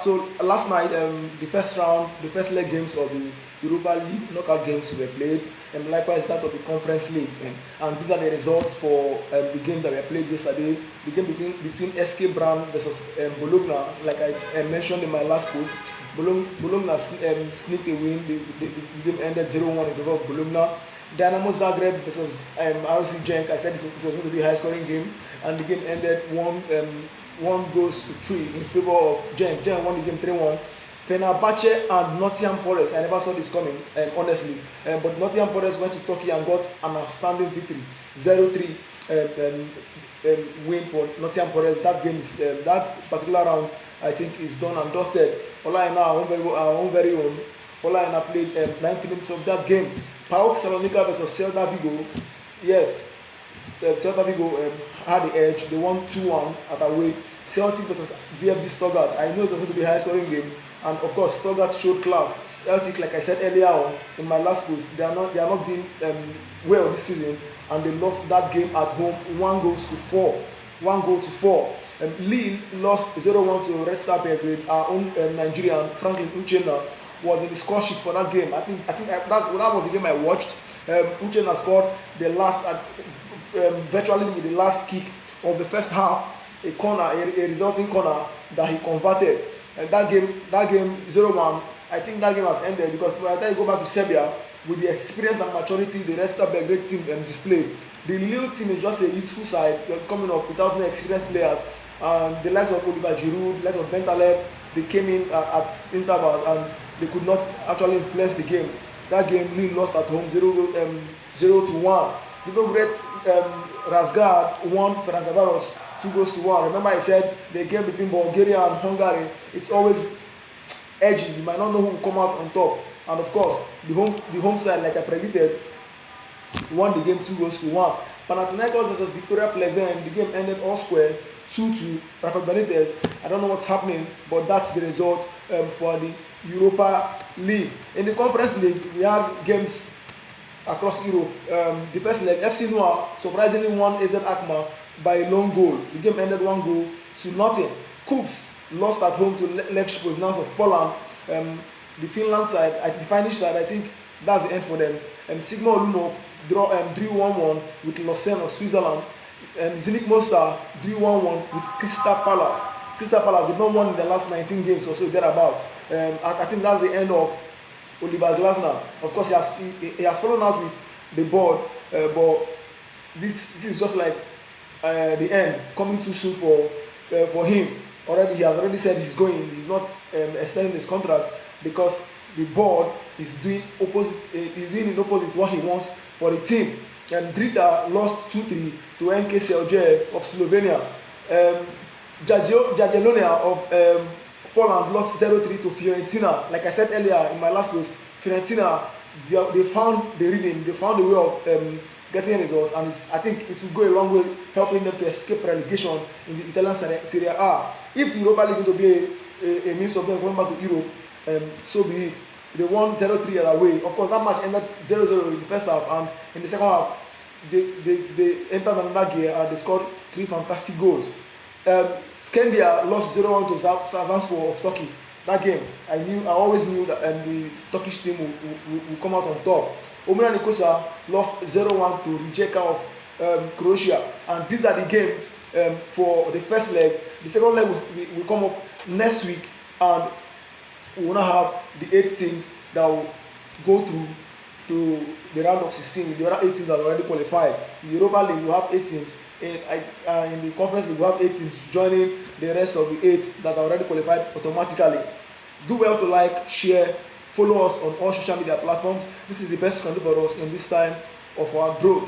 So last night, the first round, the first leg games of the Europa League knockout games were played, and likewise that of the Conference League. And these are the results for the games that were played yesterday. The game between SK Brand versus Bologna, like I mentioned in my last post, Bologna sneaked a win. The game ended 0-1 in favor of Bologna. Dynamo Zagreb versus RC Genk. I said it was going to be a high-scoring game, and the game ended 1 goes to 3 in favor of Genk. Genk won the game 3-1. Fenerbahce and Nottingham Forest. I never saw this coming, honestly. But Nottingham Forest went to Turkey and got an outstanding victory, 0-3 win for Nottingham Forest. That game is that particular round, I think, is done and dusted. Ola Aina, our own very own. Ola Aina played 90 minutes of that game. PAOK Salonika versus Celta Vigo. Yes, Celta Vigo had the edge. They won 2-1 at away. Celtic versus VfB Stuttgart. I know it was going to be a high-scoring game, and of course Stuttgart showed class. Celtic, like I said earlier on in my last post, they are not doing well this season, and they lost that game at home 1-4. 1-4. Lille lost 0-1 to Red Star Belgrade. Our own Nigerian Franklin Uchenna was in the score sheet for that game. I think that was the game I watched. Uchenna scored the last, virtually with the last kick of the first half, a corner, a resulting corner that he converted. And that game 0-1. I think that game has ended because by the time you go back to Serbia, with the experience and maturity the Red Star Belgrade team displayed, the Lille team is just a youthful side coming up without no experienced players. The likes of Oliver Giroud, the likes of Bentaleb, they came in at intervals and they could not actually influence the game. That game Lille lost at home 0-1. The great Razgrad won Ferencvaros 2-1. Remember I said the game between Bulgaria and Hungary, it's always edgy. You might not know who will come out on top. And of course, the home side, like I predicted, won the game 2-1. Panathinaikos versus Victoria Pleasant, the game ended all square, 2-2. Rafael Benitez, I don't know what's happening, but that's the result for the Europa League. In the Conference League, we had games across Europe. The first leg, FC Noir surprisingly won AZ Alkmaar by a lone goal. The game ended 1-0. Kups lost at home to Lech Poznan of Poland. The Finland side, the Finnish side, I think that's the end for them. Sigma Olumo drew 1-1 with Lausanne of Switzerland. Zenit Mostar drew 1-1 with Crystal Palace. Crystal Palace did not won in the last 19 games or so thereabout. I think that's the end of Oliver Glasner. Of course, he has fallen out with the board, but this is just like the end, coming too soon for him. He has already said he's going. He's not extending his contract because the board is doing in opposite what he wants for the team. Drita lost 2-3 to NK Celje of Slovenia. Jagiellonia of Poland lost 0-3 to Fiorentina. Like I said earlier in my last post, Fiorentina, they found the rhythm, they found the way of getting results, and I think it will go a long way helping them to escape relegation in the Italian Serie A. If the Europa League is going to be a means of them going back to Europe, so be it. They won 0-3 at away. Of course, that match ended 0-0 in the first half, and in the second half, they entered another gear and they scored 3 fantastic goals. Skandia lost 0-1 to Sazanspor of Turkey. That game, I always knew that the Turkish team will come out on top. Omonia Nicosia lost 0-1 to Rijeka of Croatia. And these are the games for the first leg. The second leg will come up next week, and we will now have the 8 teams that will go through to the round of 16. The other 8 teams that are already qualified. In the Europa League, we have 8 teams. In the Conference League, we have 8 teams joining the rest of the 8 that are already qualified automatically. Do well to like, share, follow us on all social media platforms. This is the best you can do for us in this time of our growth.